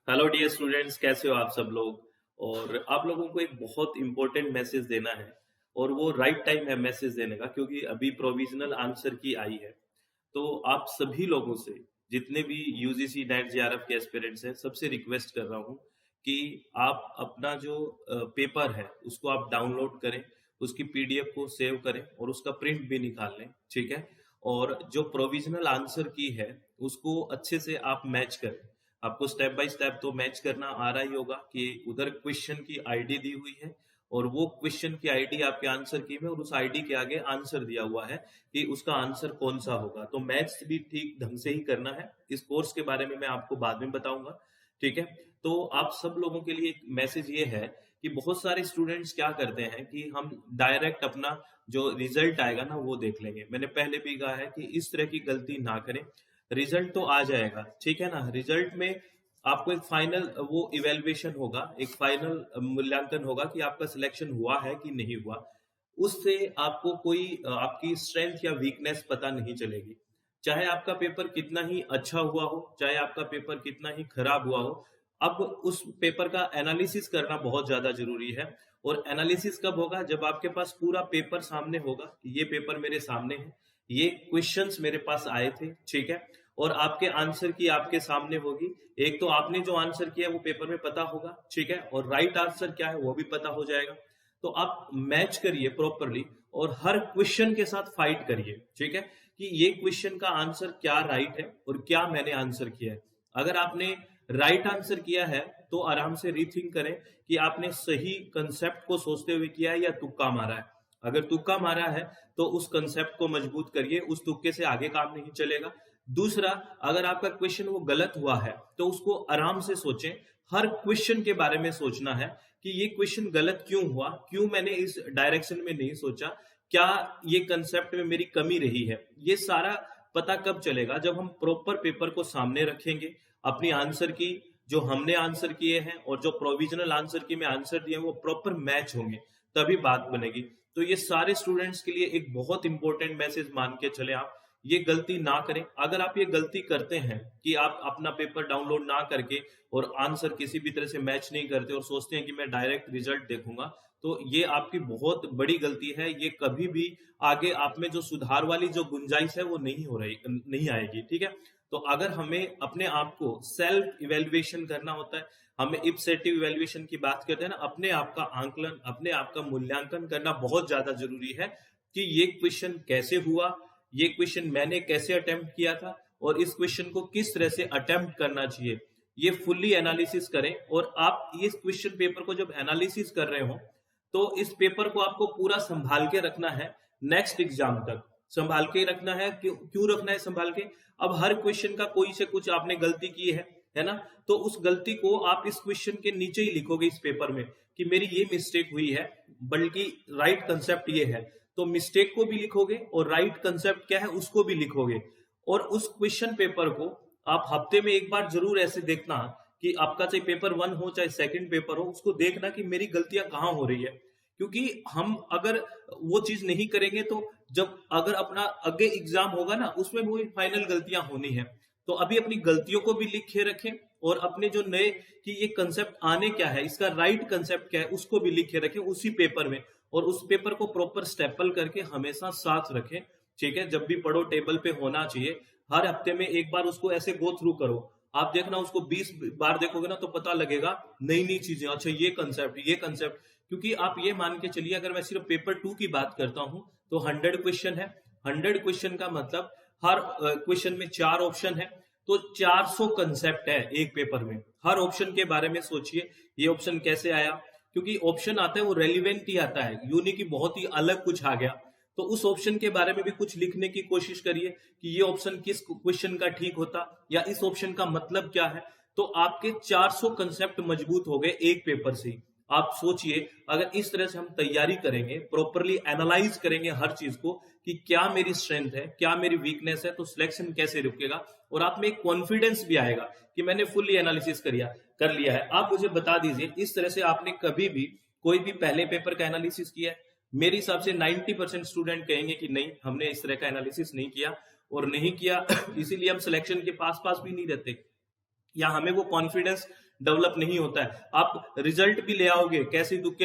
Hello dear students, कैसे हो आप सब लोग। और आप लोगों को एक बहुत इंपॉर्टेंट मैसेज देना है और वो राइट टाइम है मैसेज देने का, क्योंकि अभी प्रोविजनल आंसर की आई है। तो आप सभी लोगों से, जितने भी यूजीसी नेट जेआरएफ के एस्पिरेंट्स हैं, सबसे रिक्वेस्ट कर रहा हूँ कि आप अपना जो पेपर है उसको आप डाउनलोड करें, उसकी पीडीएफ को सेव करें और उसका प्रिंट भी निकाल लें, ठीक है। और जो प्रोविजनल आंसर की है उसको अच्छे से आप मैच करें। आपको स्टेप बाय स्टेप तो मैच करना आ रहा ही होगा कि उधर क्वेश्चन की आईडी दी हुई है और वो क्वेश्चन की आईडी आपके आंसर की में, और उस आईडी के आगे आंसर दिया हुआ है कि उसका आंसर कौन सा होगा। तो मैथ्स भी ठीक ढंग से ही करना है। इस कोर्स के बारे में मैं आपको बाद में बताऊंगा, ठीक है। तो आप सब लोगों के लिए एक मैसेज ये है कि बहुत सारे स्टूडेंट्स क्या करते हैं कि हम डायरेक्ट अपना जो रिजल्ट आएगा ना वो देख लेंगे। मैंने पहले भी कहा है कि इस तरह की गलती ना करें। रिजल्ट तो आ जाएगा, ठीक है ना। रिजल्ट में आपको एक फाइनल वो इवेल्युएशन होगा, एक फाइनल मूल्यांकन होगा कि आपका सिलेक्शन हुआ है कि नहीं हुआ। उससे आपको कोई आपकी स्ट्रेंथ या वीकनेस पता नहीं चलेगी। चाहे आपका पेपर कितना ही अच्छा हुआ हो, चाहे आपका पेपर कितना ही खराब हुआ हो, अब उस पेपर का एनालिसिस करना बहुत ज्यादा जरूरी है। और एनालिसिस कब होगा? जब आपके पास पूरा पेपर सामने होगा कि ये पेपर मेरे सामने है, ये क्वेश्चंस मेरे पास आए थे, ठीक है। और आपके आंसर की आपके सामने होगी। एक तो आपने जो आंसर किया वो पेपर में पता होगा, ठीक है, और राइट आंसर क्या है वो भी पता हो जाएगा। तो आप मैच करिए प्रॉपरली और हर क्वेश्चन के साथ फाइट करिए, ठीक है, कि ये क्वेश्चन का आंसर क्या राइट है और क्या मैंने आंसर किया है। अगर आपने राइट आंसर किया है तो आराम से रीथिंक करें कि आपने सही कंसेप्ट को सोचते हुए किया है या तुक्का मारा है। अगर तुक्का मारा है तो उस कंसेप्ट को मजबूत करिए, उस तुक्के से आगे काम नहीं चलेगा। दूसरा, अगर आपका क्वेश्चन वो गलत हुआ है तो उसको आराम से सोचें। हर क्वेश्चन के बारे में सोचना है कि ये क्वेश्चन गलत क्यों हुआ, क्यों मैंने इस डायरेक्शन में नहीं सोचा, क्या ये कंसेप्ट में मेरी कमी रही है। ये सारा पता कब चलेगा? जब हम प्रॉपर पेपर को सामने रखेंगे, अपनी आंसर की जो हमने आंसर किए हैं और जो प्रोविजनल आंसर की में आंसर दिए हैं वो प्रॉपर मैच होंगे, तभी बात बनेगी। तो ये सारे स्टूडेंट्स के लिए एक बहुत इंपॉर्टेंट मैसेज मान के चले आप, ये गलती ना करें। अगर आप ये गलती करते हैं कि आप अपना पेपर डाउनलोड ना करके और आंसर किसी भी तरह से मैच नहीं करते और सोचते हैं कि मैं डायरेक्ट रिजल्ट देखूंगा, तो ये आपकी बहुत बड़ी गलती है। ये कभी भी आगे आप में जो सुधार वाली जो गुंजाइश है वो नहीं आएगी, ठीक है। तो अगर हमें अपने आप को सेल्फ इवेल्युएशन करना होता है, हमें इप्सेटिव इवेल्युएशन की बात करते हैं ना, अपने आप का आंकलन, अपने आप का मूल्यांकन करना बहुत ज्यादा जरूरी है कि ये क्वेश्चन कैसे हुआ, ये क्वेश्चन मैंने कैसे अटेम्प्ट किया था और इस क्वेश्चन को किस तरह से अटेम्प्ट करना चाहिए। ये फुल्ली एनालिसिस करें। और आप इस क्वेश्चन पेपर को जब एनालिसिस कर रहे हो तो इस पेपर को आपको पूरा संभाल के रखना है, नेक्स्ट एग्जाम तक संभाल के रखना है। क्यों क्यों रखना है संभाल के? अब हर क्वेश्चन का कोई से कुछ आपने गलती की है ना, तो उस गलती को आप इस क्वेश्चन के नीचे ही लिखोगे इस पेपर में कि मेरी ये मिस्टेक हुई है, बल्कि राइट कंसेप्ट ये है। तो मिस्टेक को भी लिखोगे और राइट कंसेप्ट क्या है उसको भी लिखोगे। और उस क्वेश्चन पेपर को आप हफ्ते में एक बार जरूर ऐसे देखना कि आपका चाहे पेपर 1 हो चाहे सेकंड पेपर हो, उसको देखना कि मेरी गलतियां कहाँ हो रही है। क्योंकि हम अगर वो चीज नहीं करेंगे तो जब अगर अपना आगे एग्जाम होगा ना उसमें वो फाइनल गलतियां होनी है। तो अभी अपनी गलतियों को भी लिखे रखें और अपने जो नए कि ये कंसेप्ट आने क्या है, इसका राइट कंसेप्ट क्या है उसको भी लिखे रखें उसी पेपर में। और उस पेपर को प्रॉपर स्टेपल करके हमेशा साथ रखें, ठीक है। जब भी पढ़ो टेबल पे होना चाहिए। हर हफ्ते में एक बार उसको ऐसे गो थ्रू करो। आप देखना उसको 20 बार देखोगे ना तो पता लगेगा नई नई चीजें, अच्छा ये कंसेप्ट। क्योंकि आप ये मान के चलिए, अगर मैं सिर्फ पेपर 2 की बात करता हूं तो 100 क्वेश्चन है। 100 क्वेश्चन का मतलब हर क्वेश्चन में 4 ऑप्शन है, तो 400 कंसेप्ट है एक पेपर में। हर ऑप्शन के बारे में सोचिए, ये ऑप्शन कैसे आया, क्योंकि ऑप्शन आता है वो रेलिवेंट ही आता है, यूं नहीं कि बहुत ही अलग कुछ आ गया। तो उस ऑप्शन के बारे में भी कुछ लिखने की कोशिश करिए कि ये ऑप्शन किस क्वेश्चन का ठीक होता या इस ऑप्शन का मतलब क्या है। तो आपके 400 कंसेप्ट मजबूत हो गए एक पेपर से। आप सोचिए, अगर इस तरह से हम तैयारी करेंगे, प्रॉपरली एनालाइज करेंगे हर चीज को कि क्या मेरी स्ट्रेंथ है, क्या मेरी वीकनेस है, तो सिलेक्शन कैसे रुकेगा और आप में एक कॉन्फिडेंस भी आएगा कि मैंने फुल्ली एनालिसिस कर लिया है। आप मुझे बता दीजिए, इस तरह से आपने कभी भी कोई भी पहले पेपर का एनालिसिस किया है? मेरे हिसाब से 90% स्टूडेंट कहेंगे कि नहीं, हमने इस तरह का एनालिसिस नहीं किया और नहीं किया इसीलिए हम सिलेक्शन के पास पास भी नहीं रहते, या हमें वो कॉन्फिडेंस डेवलप नहीं होता है। आप रिजल्ट भी ले आओगे कैसे दुख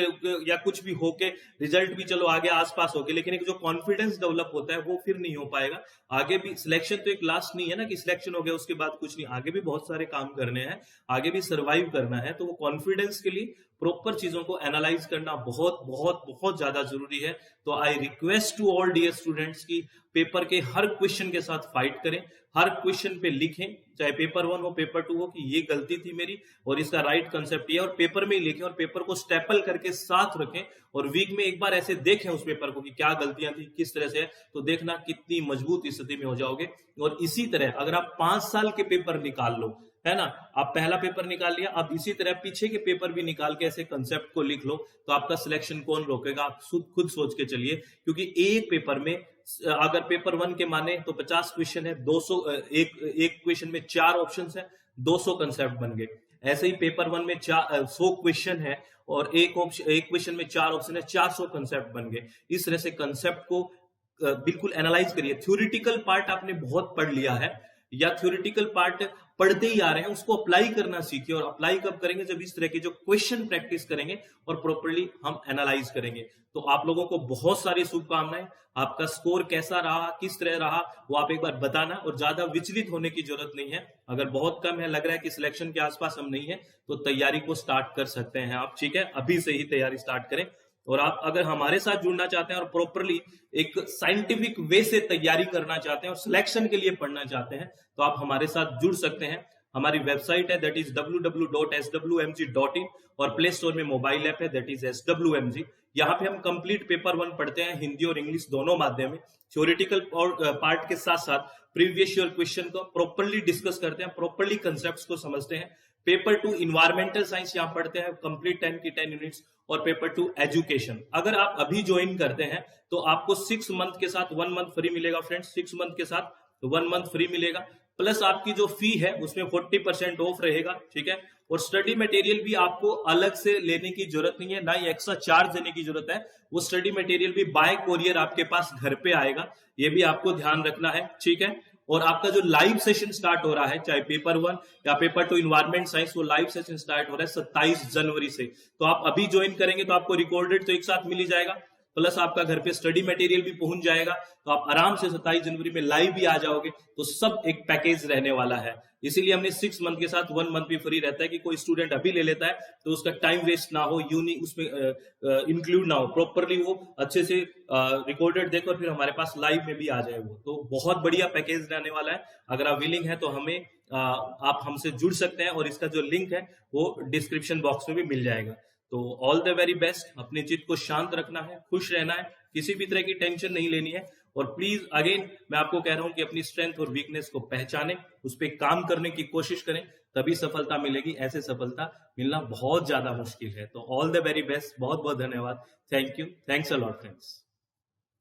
या कुछ भी होके, रिजल्ट भी चलो आगे आसपास होके, लेकिन एक जो कॉन्फिडेंस डेवलप होता है वो फिर नहीं हो पाएगा। आगे भी सिलेक्शन तो एक लास्ट नहीं है ना कि सिलेक्शन हो गया उसके बाद कुछ नहीं, आगे भी बहुत सारे काम करने हैं, आगे भी सर्वाइव करना है। तो वो कॉन्फिडेंस के लिए प्रॉपर चीजों को एनालाइज करना बहुत बहुत बहुत ज्यादा जरूरी है। तो I request to all dear students की पेपर के हर क्वेश्चन के साथ फाइट करें, हर क्वेश्चन पे लिखें, चाहे पेपर 1 हो पेपर 2 हो, कि ये गलती थी मेरी और इसका राइट कंसेप्ट ये, और पेपर में ही लिखें और पेपर को स्टेपल करके साथ रखें और वीक में एक बार ऐसे देखें उस पेपर को कि क्या गलतियां थी, किस तरह से है, तो देखना कितनी मजबूत स्थिति में हो जाओगे। और इसी तरह अगर आप 5 साल के पेपर निकाल लो, है ना, आप पहला पेपर निकाल लिया, अब इसी तरह पीछे के पेपर भी निकाल के ऐसे कंसेप्ट को लिख लो, तो आपका सिलेक्शन कौन रोकेगा, आप खुद सोच के चलिए। क्योंकि एक पेपर में अगर पेपर 1 के माने तो 50 क्वेश्चन है, 200 एक क्वेश्चन में 4 ऑप्शंस है, 200 कंसेप्ट बन गए। ऐसे ही पेपर 1 में 100 क्वेश्चन है और एक क्वेश्चन में 4 ऑप्शन है, 400 कंसेप्ट बन गए। इस तरह से कंसेप्ट को बिल्कुल एनालाइज करिए। थ्योरेटिकल पार्ट आपने बहुत पढ़ लिया है या थ्योरेटिकल पार्ट पढ़ते ही आ रहे हैं, उसको अप्लाई करना सीखिए। और अप्लाई कब करेंगे, जब इस तरह के जो क्वेश्चन प्रैक्टिस करेंगे और प्रॉपर्ली हम एनालाइज करेंगे। तो आप लोगों को बहुत सारी शुभकामनाएं। आपका स्कोर कैसा रहा, किस तरह रहा, वो आप एक बार बताना, और ज्यादा विचलित होने की जरूरत नहीं है। अगर बहुत कम है, लग रहा है कि सिलेक्शन के आसपास हम नहीं है, तो तैयारी को स्टार्ट कर सकते हैं आप, ठीक है, अभी से ही तैयारी स्टार्ट करें। और आप अगर हमारे साथ जुड़ना चाहते हैं और प्रॉपरली एक साइंटिफिक वे से तैयारी करना चाहते हैं और सिलेक्शन के लिए पढ़ना चाहते हैं, तो आप हमारे साथ जुड़ सकते हैं। हमारी वेबसाइट है दैट इज www.swmg.in और प्ले स्टोर में मोबाइल ऐप है दैट इज SWMG। यहाँ पे हम कंप्लीट पेपर 1 पढ़ते हैं, हिंदी और इंग्लिश दोनों माध्यम में, थ्योरेटिकल पार्ट के साथ साथ प्रीवियस ईयर क्वेश्चन को प्रॉपरली डिस्कस करते हैं, प्रॉपरली कंसेप्ट्स को समझते हैं। पेपर 2 इन्वायरमेंटल साइंस यहाँ पढ़ते हैं कंप्लीट 10 की 10 यूनिट्स, और पेपर 2 एजुकेशन। अगर आप अभी ज्वाइन करते हैं तो आपको 6 मंथ के साथ 1 मंथ फ्री मिलेगा फ्रेंड्स, 6 मंथ के साथ 1 मंथ फ्री मिलेगा, प्लस आपकी जो फी है उसमें 40% ऑफ रहेगा, ठीक है। और स्टडी मटेरियल भी आपको अलग से लेने की जरूरत नहीं है, ना ही एक्स्ट्रा चार्ज देने की जरूरत है। वो स्टडी मटेरियल भी बाय कोरियर आपके पास घर पे आएगा, ये भी आपको ध्यान रखना है, ठीक है। और आपका जो लाइव सेशन स्टार्ट हो रहा है, चाहे पेपर 1 या पेपर 2 इन्वायरमेंट साइंस, वो लाइव सेशन स्टार्ट हो रहा है 27 जनवरी से। तो आप अभी ज्वाइन करेंगे तो आपको रिकॉर्डेड तो एक साथ मिल ही जाएगा, प्लस आपका घर पे स्टडी मटेरियल भी पहुंच जाएगा, तो आप आराम से 27 जनवरी में लाइव भी आ जाओगे। तो सब एक पैकेज रहने वाला है, इसीलिए हमने 6 मंथ के साथ 1 मंथ भी फ्री रहता है कि कोई स्टूडेंट अभी ले लेता है तो उसका टाइम वेस्ट ना हो, उसमें इंक्लूड ना हो, प्रॉपरली वो अच्छे से रिकॉर्डेड देखो और फिर हमारे पास लाइव में भी आ जाए वो। तो बहुत बढ़िया पैकेज रहने वाला है। अगर आप विलिंग है तो हमें आप हमसे जुड़ सकते हैं, और इसका जो लिंक है वो डिस्क्रिप्शन बॉक्स में भी मिल जाएगा। तो ऑल द वेरी बेस्ट। अपने चित्त को शांत रखना है, खुश रहना है, किसी भी तरह की टेंशन नहीं लेनी है। और प्लीज अगेन मैं आपको कह रहा हूं कि अपनी स्ट्रेंथ और वीकनेस को पहचानें, उस पर काम करने की कोशिश करें, तभी सफलता मिलेगी। ऐसे सफलता मिलना बहुत ज्यादा मुश्किल है। तो ऑल द वेरी बेस्ट, बहुत बहुत धन्यवाद, thank you, thanks a lot friends.